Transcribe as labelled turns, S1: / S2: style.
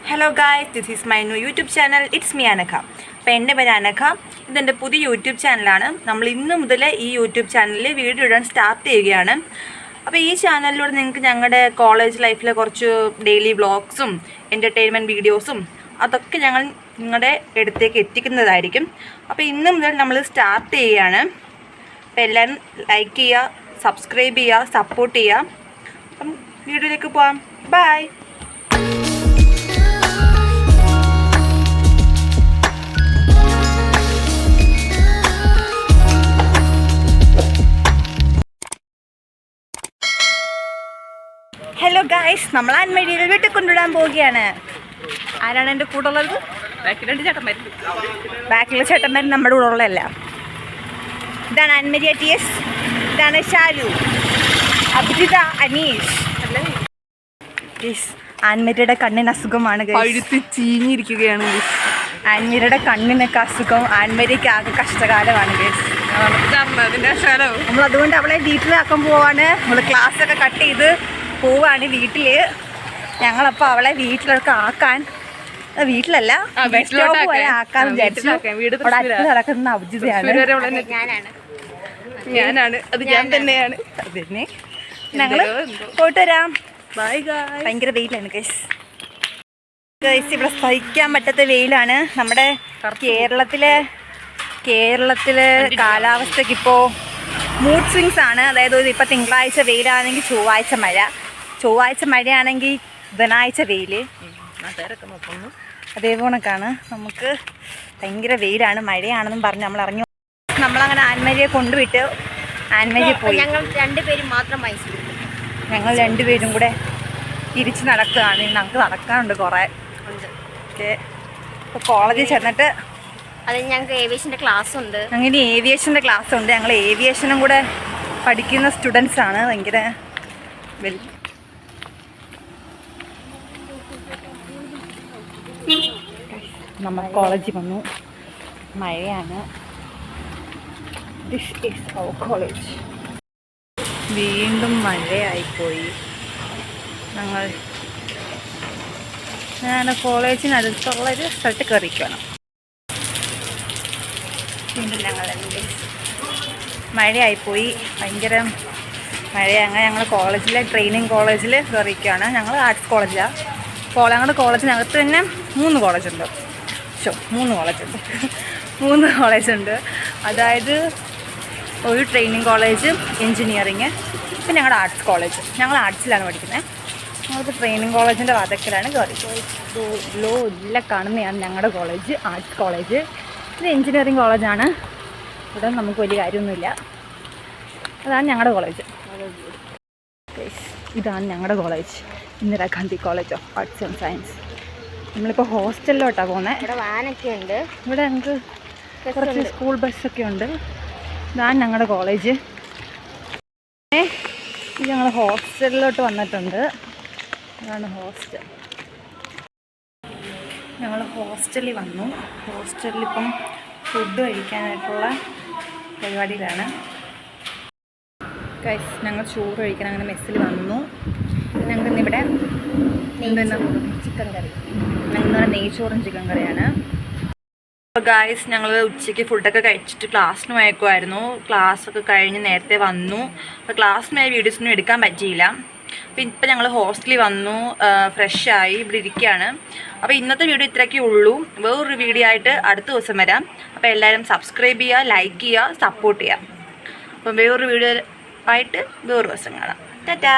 S1: Hello guys, this is my new YouTube channel. It's me Anagha. അപ്പോൾ എൻ്റെ പേര് അനഘ. ഇതെൻ്റെ പുതിയ യൂട്യൂബ് ചാനലാണ്. നമ്മൾ ഇന്ന് മുതൽ ഈ യൂട്യൂബ് ചാനലിൽ വീഡിയോ ഇടാൻ സ്റ്റാർട്ട് ചെയ്യുകയാണ്. അപ്പോൾ ഈ ചാനലിലൂടെ നിങ്ങൾക്ക് ഞങ്ങളുടെ കോളേജ് ലൈഫിലെ കുറച്ച് ഡെയിലി വ്ളോഗ്സും എൻ്റർടൈൻമെൻറ്റ് വീഡിയോസും അതൊക്കെ ഞങ്ങൾ നിങ്ങളുടെ അടുത്തേക്ക് എത്തിക്കുന്നതായിരിക്കും. അപ്പോൾ ഇന്ന് മുതൽ നമ്മൾ സ്റ്റാർട്ട് ചെയ്യുകയാണ്. അപ്പോൾ എല്ലാവരും ലൈക്ക് ചെയ്യുക, സബ്സ്ക്രൈബ് ചെയ്യുക, സപ്പോർട്ട് ചെയ്യുക. അപ്പം വീഡിയോയിലേക്ക് പോകാം. ബൈ. ഹലോ ഗായ്സ്, നമ്മൾ ആൻമരിയിൽ വീട്ടിൽ കൊണ്ടുവിടാൻ പോവുകയാണ്. ആരാണ് എൻ്റെ കൂടെ ഉള്ളത്? ബാക്കിലെ ചേട്ടന്മാർ നമ്മുടെ കൂടെ ഉള്ളതല്ല. ഇതാണ് ആൻമരിയ TS, ഇതാണ് ഷാലു, അഭിജിത, അനീഷ്. ആൻമരിയുടെ കണ്ണിന് അസുഖമാണ്, ചീഞ്ഞിരിക്കുകയാണ്. ആൻമരിയുടെ കണ്ണിനൊക്കെ അസുഖം, ആൻമരിക്ക് ആകെ കഷ്ടകാലമാണ്. നമ്മൾ അതുകൊണ്ട് അവളെ വീട്ടിലാക്കാൻ പോവാണ്. നമ്മൾ ക്ലാസ്സൊക്കെ കട്ട് ചെയ്ത് പോവാണ് വീട്ടിൽ. ഞങ്ങളപ്പോൾ അവളെ വീട്ടിലൊക്കെ ആക്കാൻ, വീട്ടിലല്ല ബസ് സ്റ്റോപ്പ് വരെ ആക്കാൻ വിചാരിച്ചു. അവിടെ അടുത്ത് നടക്കുന്ന അഭിജിതയാണ്, ഞാനാണ്, അത് ഞാൻ തന്നെയാണ്. പിന്നെ ഞങ്ങൾ പോയിട്ട് വരാം. Bye guys. ഭയങ്കര വെയിലാണ് ഗൈസ്. ഇവിടെ സഹിക്കാൻ പറ്റാത്ത വെയിലാണ്. നമ്മുടെ കേരളത്തിലെ കാലാവസ്ഥയ്ക്ക് ഇപ്പോൾ മൂഡ് സ്വിങ്സ് ആണ്. അതായത് ഇപ്പോൾ തിങ്കളാഴ്ച വെയിലാണെങ്കിൽ ചൊവ്വാഴ്ച മഴയാണെങ്കിൽ ബുധനാഴ്ച വെയിൽ. അതേപോണക്കാണ്. നമുക്ക് ഭയങ്കര വെയിലാണ്, മഴയാണെന്നും പറഞ്ഞ് നമ്മളങ്ങനെ ആൻമരിയെ കൊണ്ടുവിട്ട് ആൻമരിയെ പോയി.
S2: ഞങ്ങൾ
S1: രണ്ടുപേരും കൂടെ തിരിച്ച് നടക്കുകയാണ്. ഞങ്ങൾക്ക് നടക്കാനുണ്ട് കുറേ. ഇപ്പോൾ കോളേജിൽ ചെന്നിട്ട്
S2: അത് ഞങ്ങൾക്ക് ഏവിയേഷൻ്റെ ക്ലാസ് ഉണ്ട്.
S1: അങ്ങനെ ഏവിയേഷൻ്റെ ക്ലാസ് ഉണ്ട്. ഞങ്ങൾ ഏവിയേഷനും കൂടെ പഠിക്കുന്ന സ്റ്റുഡൻസാണ്. ഭയങ്കര നമ്മൾ കോളേജിൽ വന്നു. മഴയാണ്. This is our college. വീണ്ടും മഴയായിപ്പോയി. ഞാൻ കോളേജിനടുത്തുള്ളൊരു സ്ഥലത്ത് കയറിക്കണം. വീണ്ടും മഴയായിപ്പോയി, ഭയങ്കര മഴയാണ്. ഞങ്ങൾ ട്രെയിനിങ് കോളേജിൽ കയറിയിരിക്കുകയാണ്. ഞങ്ങൾ ആർട്സ് കോളേജിലാണ്. ഞങ്ങളുടെ കോളേജിനകത്ത് തന്നെ 3 കോളേജുണ്ട്. അതായത് ഒരു ട്രെയിനിങ് കോളേജ്, എൻജിനീയറിങ്, പിന്നെ ഞങ്ങളുടെ ആർട്സ് കോളേജ്. ഞങ്ങൾ ആർട്സിലാണ് പഠിക്കുന്നത്. ഞങ്ങളിപ്പോൾ ട്രെയിനിങ് കോളേജിൻ്റെ വാതക്കലാണ് കയറി. ഇല്ല കാണുന്നതാണ് ഞങ്ങളുടെ കോളേജ്, ആർട്സ് കോളേജ്. ഇത് എൻജിനീയറിങ് കോളേജാണ്. ഇവിടെ നമുക്ക് വലിയ കാര്യമൊന്നുമില്ല. അതാണ് ഞങ്ങളുടെ കോളേജ്. ഇതാണ് ഞങ്ങളുടെ college, Indira Gandhi college of arts and science. നമ്മളിപ്പോൾ ഹോസ്റ്റലിലോട്ടാണ് പോകുന്നത്.
S2: ഇവിടെ വാനൊക്കെ ഉണ്ട്.
S1: ഇവിടെ ഞങ്ങൾക്ക് കുറച്ച് സ്കൂൾ ബസ്സൊക്കെ ഉണ്ട്. ഇതാണ് ഞങ്ങളുടെ കോളേജ്. ഇത് ഞങ്ങൾ ഹോസ്റ്റലിലോട്ട് വന്നിട്ടുണ്ട്. അതാണ് ഹോസ്റ്റൽ. ഞങ്ങൾ ഹോസ്റ്റലിൽ വന്നു. ഹോസ്റ്റലിലിപ്പം ഫുഡ് കഴിക്കാനായിട്ടുള്ള പരിപാടിയിലാണ്. ഗൈസ്, ഞങ്ങൾ ചോറ് കഴിക്കാൻ അങ്ങനെ മെസ്സിൽ വന്നു. ഞങ്ങൾക്കിന്നിവിടെ
S2: ചിക്കൻ കറി.
S1: ഞങ്ങൾ നെയ്ച്ചോറും ചിക്കൻ കറിയാണ്. അപ്പോൾ ഗായ്സ്, ഞങ്ങൾ ഉച്ചയ്ക്ക് ഫുഡൊക്കെ കഴിച്ചിട്ട് ക്ലാസ്സിന് പോയേക്കുമായിരുന്നു. ക്ലാസ്സൊക്കെ കഴിഞ്ഞ് നേരത്തെ വന്നു. അപ്പോൾ ക്ലാസ്സിനായി വീഡിയോസൊന്നും എടുക്കാൻ പറ്റിയില്ല. അപ്പോൾ ഇപ്പം ഞങ്ങൾ ഹോസ്റ്റലിൽ വന്നു, ഫ്രഷായി ഇവിടെ ഇരിക്കുകയാണ്. അപ്പോൾ ഇന്നത്തെ വീഡിയോ ഇത്രയൊക്കെ ഉള്ളൂ. വേറൊരു വീഡിയോ ആയിട്ട് അടുത്ത ദിവസം വരാം. അപ്പോൾ എല്ലാവരും സബ്സ്ക്രൈബ് ചെയ്യുക, ലൈക്ക് ചെയ്യുക, സപ്പോർട്ട് ചെയ്യുക. അപ്പം വേറൊരു വീഡിയോ ആയിട്ട് വേറൊരു ദിവസം കാണാം. ടാറ്റാ.